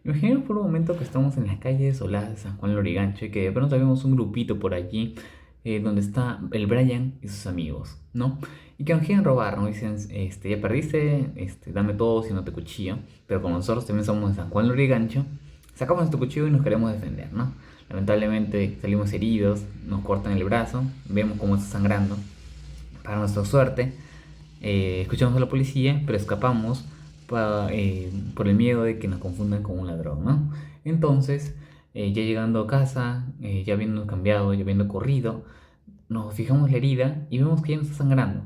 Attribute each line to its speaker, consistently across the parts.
Speaker 1: Imaginemos por un momento que estamos en las calles desoladas de San Juan Lurigancho y que de pronto vemos un grupito por allí donde está el Brian y sus amigos, ¿no? Y que nos quieren robar, nos dicen, ya perdiste, dame todo si no te cuchillo. Pero como nosotros también somos de San Juan Lurigancho, sacamos nuestro cuchillo y nos queremos defender, ¿no? Lamentablemente salimos heridos, nos cortan el brazo, vemos cómo está sangrando. Para nuestra suerte, escuchamos a la policía, pero escapamos por el miedo de que nos confundan con un ladrón, ¿no? Entonces, ya llegando a casa, ya habiendo cambiado, ya habiendo corrido, nos fijamos la herida y vemos que ya no está sangrando.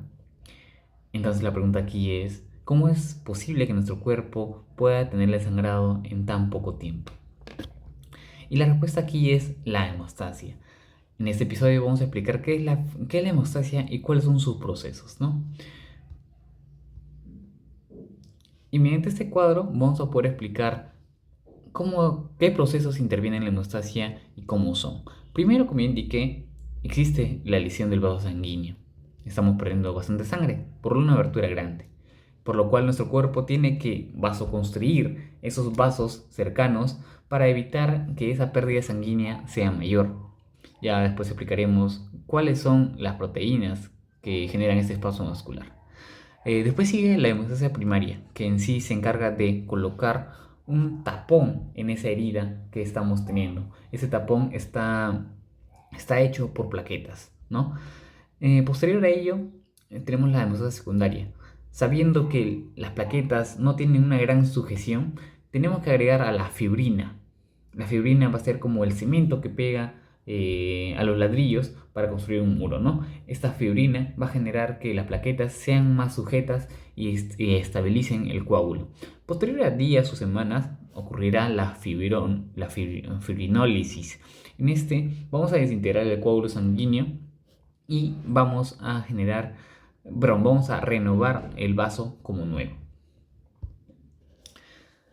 Speaker 1: Entonces la pregunta aquí es, ¿cómo es posible que nuestro cuerpo pueda tenerle sangrado en tan poco tiempo? Y la respuesta aquí es la hemostasia. En este episodio vamos a explicar qué es la hemostasia y cuáles son sus procesos, ¿no? Y mediante este cuadro vamos a poder explicar qué procesos intervienen en la hemostasia y cómo son. Primero, como ya indiqué, existe la lesión del vaso sanguíneo. Estamos perdiendo bastante sangre por una abertura grande, por lo cual nuestro cuerpo tiene que vasoconstruir esos vasos cercanos para evitar que esa pérdida sanguínea sea mayor. Ya después explicaremos cuáles son las proteínas que generan este espacio vascular. Después sigue la hemostasia primaria, que en sí se encarga de colocar un tapón en esa herida que estamos teniendo. Ese tapón está hecho por plaquetas, ¿no? Posterior a ello, tenemos la hemostasia secundaria. Sabiendo que las plaquetas no tienen una gran sujeción, tenemos que agregar a la fibrina. La fibrina va a ser como el cemento que pega a los ladrillos para construir un muro, ¿no? Esta fibrina va a generar que las plaquetas sean más sujetas y estabilicen el coágulo. Posterior a días o semanas ocurrirá la fibrinólisis. En este vamos a desintegrar el coágulo sanguíneo y vamos a renovar el vaso como nuevo.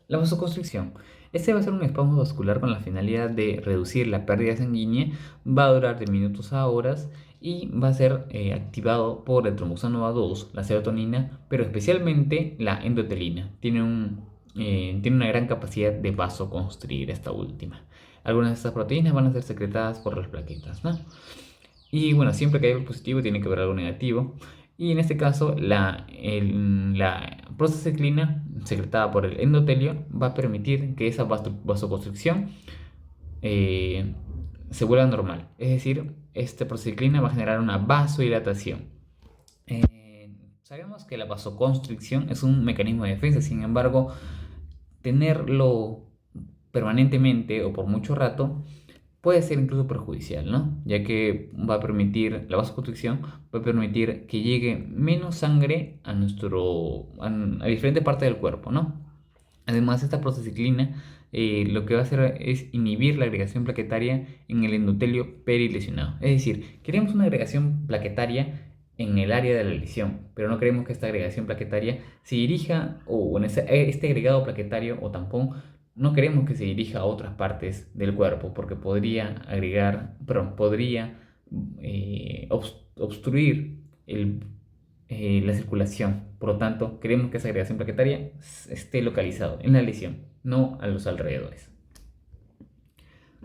Speaker 1: La vasoconstricción. Este va a ser un espasmo vascular con la finalidad de reducir la pérdida sanguínea, va a durar de minutos a horas y va a ser activado por el tromboxano A2, la serotonina, pero especialmente la endotelina. Tiene una gran capacidad de vasoconstruir esta última. Algunas de estas proteínas van a ser secretadas por las plaquetas, ¿no? Y bueno, siempre que hay algo positivo tiene que haber algo negativo. Y en este caso, la prostaciclina secretada por el endotelio va a permitir que esa vasoconstricción eh, se vuelva normal. Es decir, esta prostaciclina va a generar una vasodilatación. Sabemos que la vasoconstricción es un mecanismo de defensa, sin embargo, tenerlo permanentemente o por mucho rato puede ser incluso perjudicial, ¿no? Ya que la vasoconstricción va a permitir que llegue menos sangre a diferentes partes del cuerpo, ¿no? Además, esta prostaciclina lo que va a hacer es inhibir la agregación plaquetaria en el endotelio perilesionado. Es decir, queremos una agregación plaquetaria en el área de la lesión, pero no queremos que esta agregación plaquetaria se dirija, o en este agregado plaquetario o tampón, no queremos que se dirija a otras partes del cuerpo porque podría obstruir la circulación. Por lo tanto, queremos que esa agregación plaquetaria esté localizado en la lesión, no a los alrededores.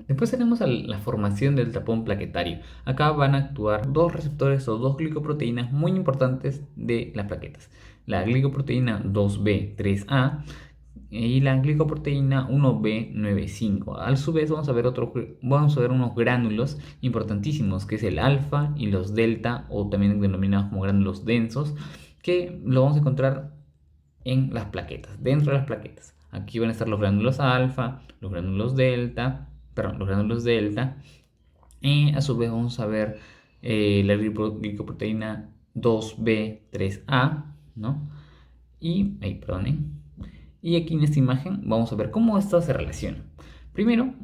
Speaker 1: Después tenemos la formación del tapón plaquetario. Acá van a actuar dos receptores o dos glicoproteínas muy importantes de las plaquetas. La glicoproteína 2B3A y la glicoproteína 1B95. A su vez vamos a ver unos gránulos importantísimos, que es el alfa y los delta, o también denominados como gránulos densos, que lo vamos a encontrar en las plaquetas, dentro de las plaquetas. Aquí van a estar los gránulos alfa, los gránulos delta, y a su vez vamos a ver la glicoproteína 2B3A, ¿no? Y aquí en esta imagen vamos a ver cómo esto se relaciona. Primero,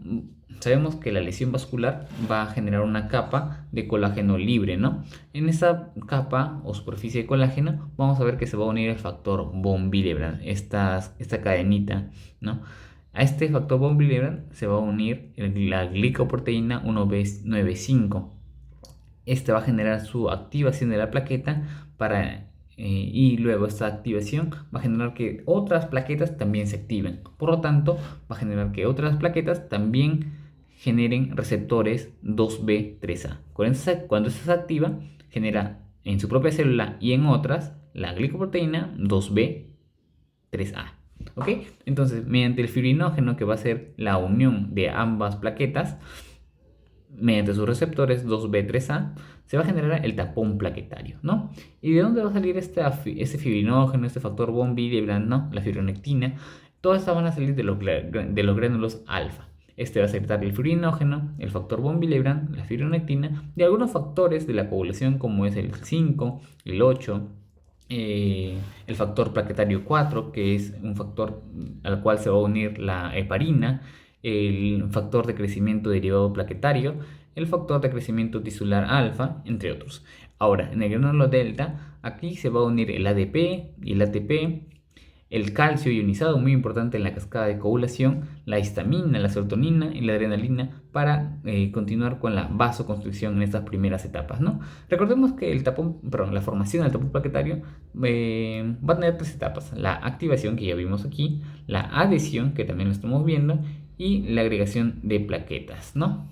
Speaker 1: sabemos que la lesión vascular va a generar una capa de colágeno libre, ¿no? En esa capa o superficie de colágeno vamos a ver que se va a unir el factor von Willebrand, esta cadenita, ¿no? A este factor von Willebrand se va a unir la glicoproteína 1B95. Este va a generar su activación de la plaqueta para y luego esta activación va a generar que otras plaquetas también se activen. Por lo tanto, va a generar que otras plaquetas también generen receptores 2B3A. Cuando esta se activa, genera en su propia célula y en otras la glicoproteína 2B3A. ¿Ok? Entonces, mediante el fibrinógeno, que va a ser la unión de ambas plaquetas, mediante sus receptores 2B3A, se va a generar el tapón plaquetario, ¿no? ¿Y de dónde va a salir este fibrinógeno, este factor von Willebrand, ¿no? La fibronectina? Todas estas van a salir de los gránulos alfa. Este va a secretar el fibrinógeno, el factor von Willebrand, la fibronectina y algunos factores de la coagulación como es el 5, el 8, el factor plaquetario 4, que es un factor al cual se va a unir la heparina, el factor de crecimiento derivado plaquetario, el factor de crecimiento tisular alfa, entre otros. Ahora, en el gránulo delta, aquí se va a unir el ADP y el ATP, el calcio ionizado, muy importante en la cascada de coagulación, la histamina, la serotonina y la adrenalina para continuar con la vasoconstricción en estas primeras etapas, ¿no? Recordemos que la formación del tapón plaquetario va a tener tres etapas: la activación, que ya vimos aquí, la adhesión, que también lo estamos viendo, y la agregación de plaquetas, ¿no?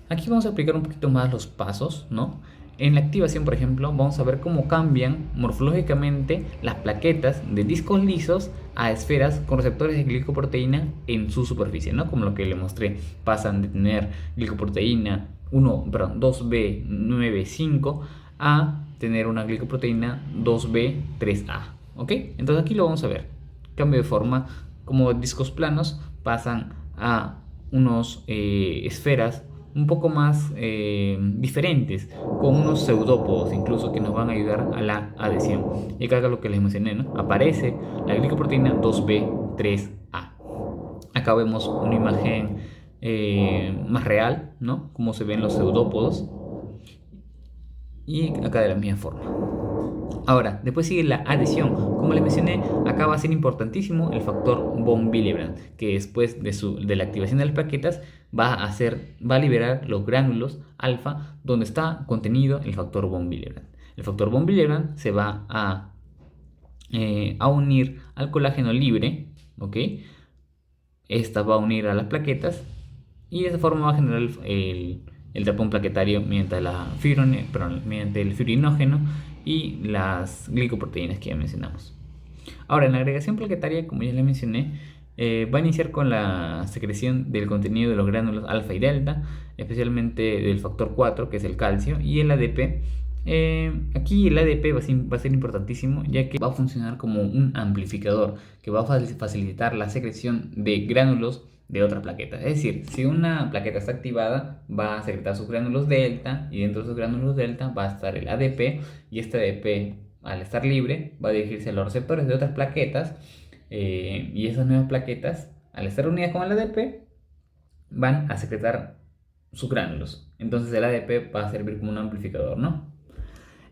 Speaker 1: Aquí vamos a explicar un poquito más los pasos, ¿no? En la activación, por ejemplo, vamos a ver cómo cambian morfológicamente las plaquetas de discos lisos a esferas con receptores de glicoproteína en su superficie, ¿no? Como lo que le mostré, pasan de tener glicoproteína 2B95 a tener una glicoproteína 2B3A, ¿ok? Entonces aquí lo vamos a ver. Cambio de forma, como discos planos pasan a unos esferas un poco más diferentes, con unos pseudópodos incluso que nos van a ayudar a la adhesión. Y acá lo que les mencioné, ¿no? Aparece la glicoproteína 2B3A. Acá vemos una imagen más real, ¿no? Cómo se ven los pseudópodos. Y acá de la misma forma. Ahora, después sigue la adhesión. Como les mencioné, acá va a ser importantísimo el factor von Willebrand, que después de la activación de las plaquetas va a liberar los gránulos alfa donde está contenido el factor von Willebrand. El factor von Willebrand se va a unir al colágeno libre, ¿ok? Esta va a unir a las plaquetas y de esa forma va a generar el tapón plaquetario mediante el fibrinógeno y las glicoproteínas que ya mencionamos. Ahora, en la agregación plaquetaria, como ya les mencioné, va a iniciar con la secreción del contenido de los gránulos alfa y delta, especialmente del factor 4, que es el calcio, y el ADP. Aquí el ADP va a ser importantísimo, ya que va a funcionar como un amplificador que va a facilitar la secreción de gránulos de otra plaqueta. Es decir, si una plaqueta está activada, va a secretar sus gránulos delta, y dentro de sus gránulos delta va a estar el ADP, y este ADP, al estar libre, va a dirigirse a los receptores de otras plaquetas, y esas nuevas plaquetas, al estar unidas con el ADP, van a secretar sus gránulos. Entonces el ADP va a servir como un amplificador, ¿no?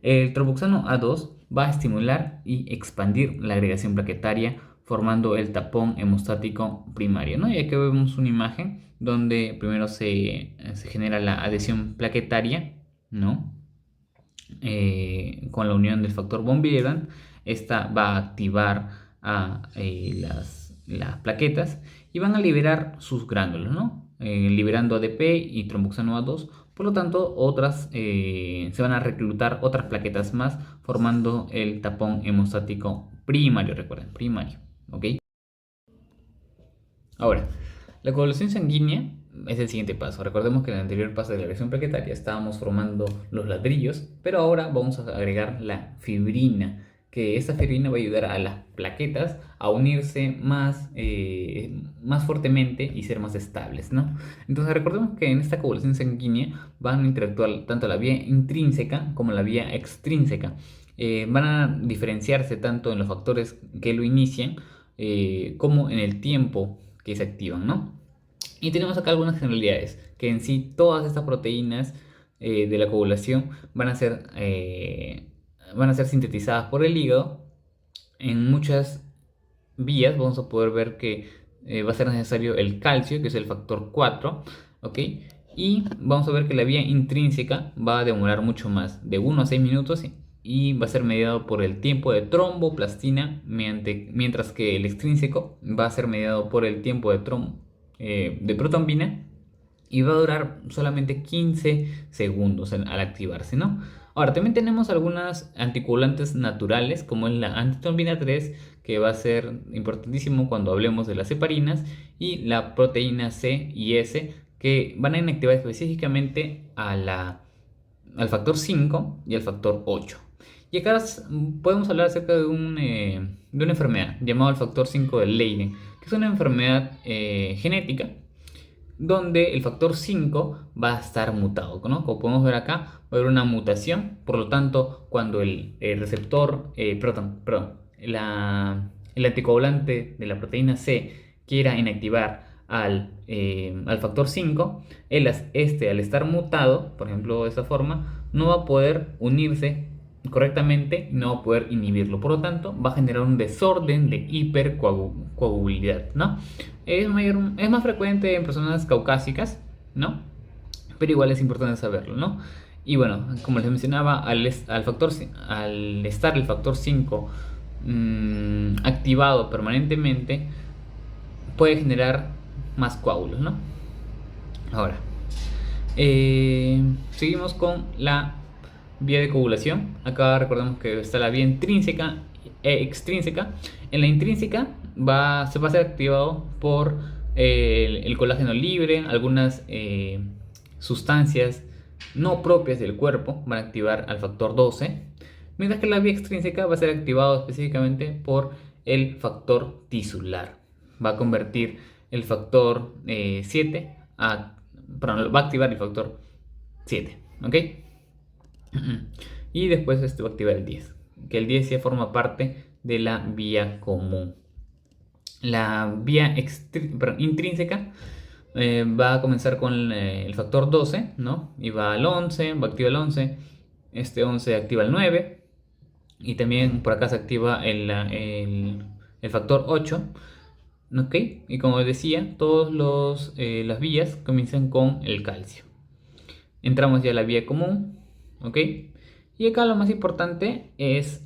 Speaker 1: El tromboxano A2 va a estimular y expandir la agregación plaquetaria, formando el tapón hemostático primario, ¿no? Y aquí vemos una imagen donde primero se genera la adhesión plaquetaria, ¿no? Con la unión del factor von Willebrand. Esta va a activar a las plaquetas y van a liberar sus gránulos, ¿no? Liberando ADP y tromboxano A2. Por lo tanto, se van a reclutar otras plaquetas más, formando el tapón hemostático primario, recuerden, primario, ¿ok? Ahora, la coagulación sanguínea es el siguiente paso. Recordemos que en el anterior paso de la agregación plaquetaria estábamos formando los ladrillos, pero ahora vamos a agregar la fibrina, que esta fibrina va a ayudar a las plaquetas a unirse más fuertemente y ser más estables, ¿no? Entonces recordemos que en esta coagulación sanguínea van a interactuar tanto la vía intrínseca como la vía extrínseca. Van a diferenciarse tanto en los factores que lo inician como en el tiempo que se activan, ¿no? Y tenemos acá algunas generalidades, que en sí todas estas proteínas de la coagulación van a ser sintetizadas por el hígado en muchas vías. Vamos a poder ver que va a ser necesario el calcio, que es el factor 4, ¿ok? Y vamos a ver que la vía intrínseca va a demorar mucho más, de 1 a 6 minutos, y va a ser mediado por el tiempo de tromboplastina, mientras que el extrínseco va a ser mediado por el tiempo de protombina, y va a durar solamente 15 segundos al activarse, ¿no? Ahora, también tenemos algunas anticoagulantes naturales, como es la antitrombina 3, que va a ser importantísimo cuando hablemos de las heparinas, y la proteína C y S, que van a inactivar específicamente al factor 5 y al factor 8. Y acá podemos hablar acerca de una enfermedad llamada el factor 5 de Leiden, que es una enfermedad genética donde el factor 5 va a estar mutado, ¿no? Como podemos ver acá, va a haber una mutación. Por lo tanto, cuando el receptor, el anticoagulante de la proteína C quiera inactivar al factor 5, al estar mutado, por ejemplo de esta forma, no va a poder unirse correctamente y no va a poder inhibirlo. Por lo tanto, va a generar un desorden de hipercoagulabilidad, ¿no? Es más frecuente en personas caucásicas, ¿no? Pero igual es importante saberlo, ¿no? Y bueno, como les mencionaba, al estar el factor 5 activado permanentemente, puede generar más coágulos, ¿no? Ahora, seguimos con la vía de coagulación. Acá recordemos que está la vía intrínseca e extrínseca. En la intrínseca se va a ser activado por el colágeno libre, algunas sustancias no propias del cuerpo van a activar al factor 12, mientras que la vía extrínseca va a ser activado específicamente por el factor tisular. Va a convertir el factor 7 va a activar el factor 7, ¿ok? Y después va a activar el 10, que el 10 ya forma parte de la vía común. La vía intrínseca va a comenzar con el factor 12, ¿no? Y va al 11, va a activar el 11, este 11 activa el 9, y también por acá se activa el factor 8, ¿ok? Y como decía, todas las vías comienzan con el calcio. Entramos ya a la vía común, ¿ok? Y acá lo más importante es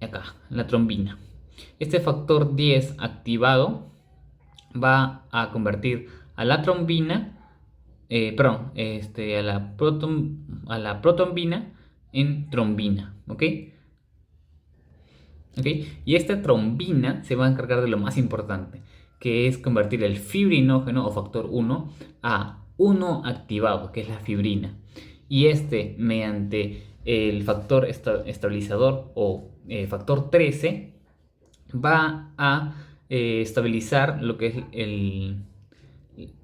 Speaker 1: acá, la trombina. Este factor 10 activado va a convertir a la trombina, a la protombina en trombina, ¿ok? ¿Ok? Y esta trombina se va a encargar de lo más importante, que es convertir el fibrinógeno o factor 1 a 1 activado, que es la fibrina. Y mediante el factor estabilizador o factor 13, va a estabilizar lo que es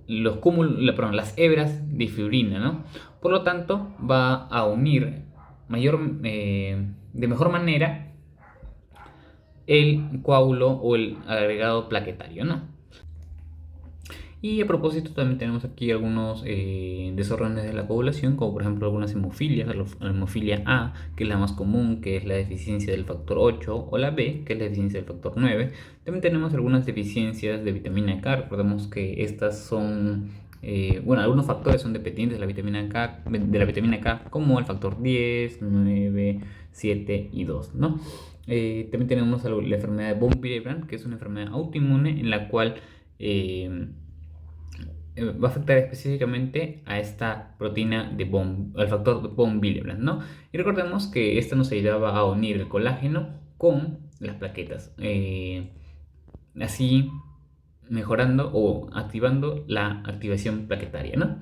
Speaker 1: las hebras de fibrina, ¿no? Por lo tanto, va a unir de mejor manera el coágulo o el agregado plaquetario, ¿no? Y a propósito, también tenemos aquí algunos desórdenes de la coagulación, como por ejemplo algunas hemofilias, la hemofilia A, que es la más común, que es la deficiencia del factor 8, o la B, que es la deficiencia del factor 9. También tenemos algunas deficiencias de vitamina K. Recordemos que estas son, algunos factores son dependientes de la vitamina K, como el factor 10, 9, 7 y 2, ¿no? También tenemos la enfermedad de von Willebrand, que es una enfermedad autoinmune en la cual va a afectar específicamente a esta proteína al factor de von Willebrand, ¿no? Y recordemos que esta nos ayudaba a unir el colágeno con las plaquetas, así mejorando o activando la activación plaquetaria, ¿no?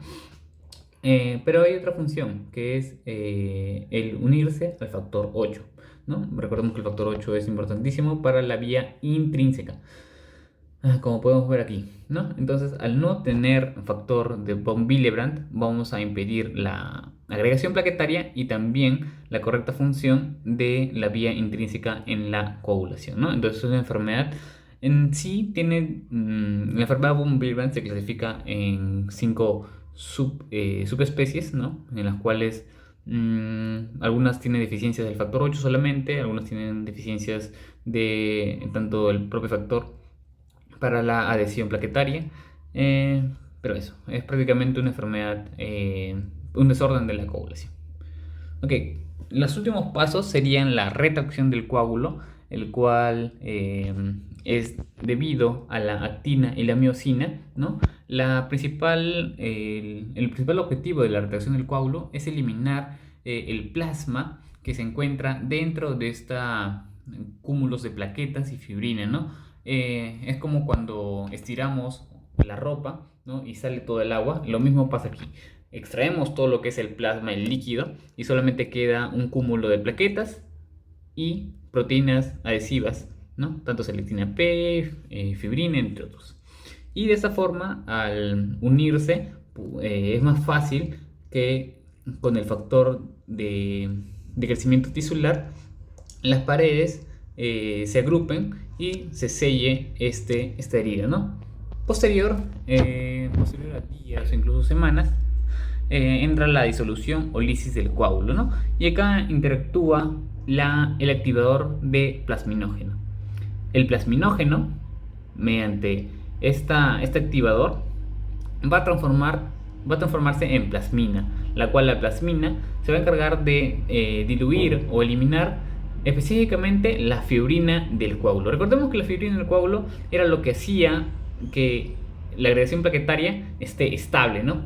Speaker 1: Pero hay otra función, que es el unirse al factor 8, ¿no? Recordemos que el factor 8 es importantísimo para la vía intrínseca, como podemos ver aquí, ¿no? Entonces, al no tener factor de von Willebrand, vamos a impedir la agregación plaquetaria y también la correcta función de la vía intrínseca en la coagulación, ¿no? Entonces, es una enfermedad en sí tiene la enfermedad von Willebrand se clasifica en 5 subespecies, ¿no? En las cuales algunas tienen deficiencias del factor 8 solamente, algunas tienen deficiencias de tanto el propio factor para la adhesión plaquetaria, Pero eso, es prácticamente una enfermedad, un desorden de la coagulación. Ok, los últimos pasos serían la retracción del coágulo, el cual es debido a la actina y la miocina, ¿no? El principal objetivo de la retracción del coágulo es eliminar el plasma que se encuentra dentro de esta cúmulos de plaquetas y fibrina, ¿no? Es como cuando estiramos la ropa, ¿no? Y sale todo el agua. Lo mismo pasa aquí. Extraemos todo lo que es el plasma, el líquido, y solamente queda un cúmulo de plaquetas y proteínas adhesivas, ¿no? Tanto selectina P, fibrina, entre otros. Y de esta forma, al unirse, es más fácil que con el factor de crecimiento tisular, las paredes se agrupen y se selle esta herida, ¿no? Posterior a días o incluso semanas, entra la disolución o lisis del coágulo, ¿no? Y acá interactúa el activador de plasminógeno. El plasminógeno, mediante este activador, va a transformarse en plasmina, la cual la plasmina se va a encargar de diluir o eliminar específicamente la fibrina del coágulo. Recordemos que la fibrina del coágulo era lo que hacía que la agregación plaquetaria esté estable, ¿no?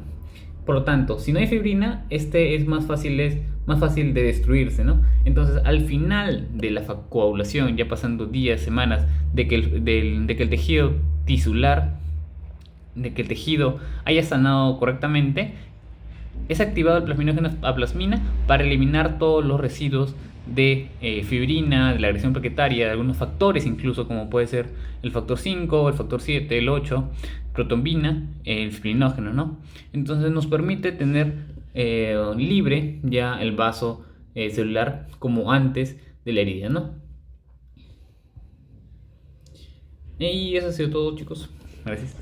Speaker 1: Por lo tanto, si no hay fibrina, es más fácil de destruirse, ¿no? Entonces, al final de la coagulación, ya pasando días, semanas, de que el tejido tisular, de que el tejido haya sanado correctamente, es activado el plasminógeno a plasmina para eliminar todos los residuos de fibrina, de la agresión plaquetaria, de algunos factores incluso, como puede ser el factor 5, el factor 7, el 8, protombina, el fibrinógeno, ¿no? Entonces nos permite tener libre ya el vaso celular como antes de la herida, ¿no? Y eso ha sido todo, chicos. Gracias.